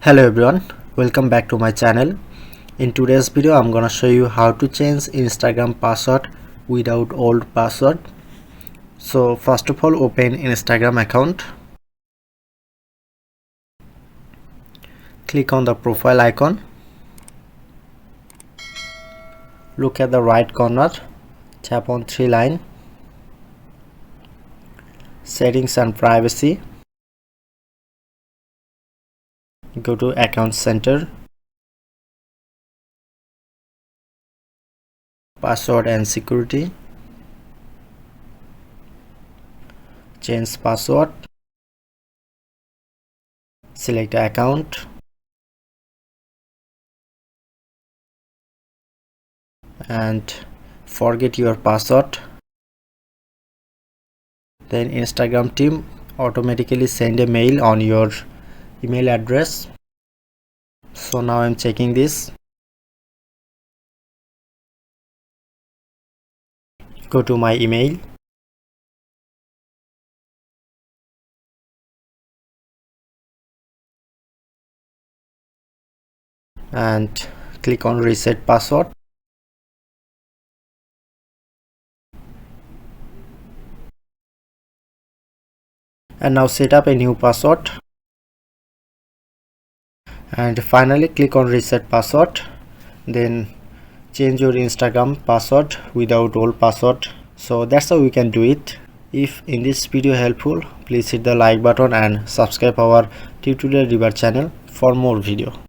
Hello everyone, welcome back to my channel. In today's video I'm gonna show you how to change Instagram password without old password. So first of all, open Instagram account, click on the profile icon, look at the right corner, tap on three line, settings and privacy, go to account center, password and security, change password, select account and forget your password. Then Instagram team automatically send a mail on your email address. So now I'm checking this. Go to my email and click on reset password. And now set up a new password and finally click on reset password. Then change your Instagram password without old password. So that's how we can do it. If in this video helpful, please hit the like button and subscribe our tutorial revert channel for more video.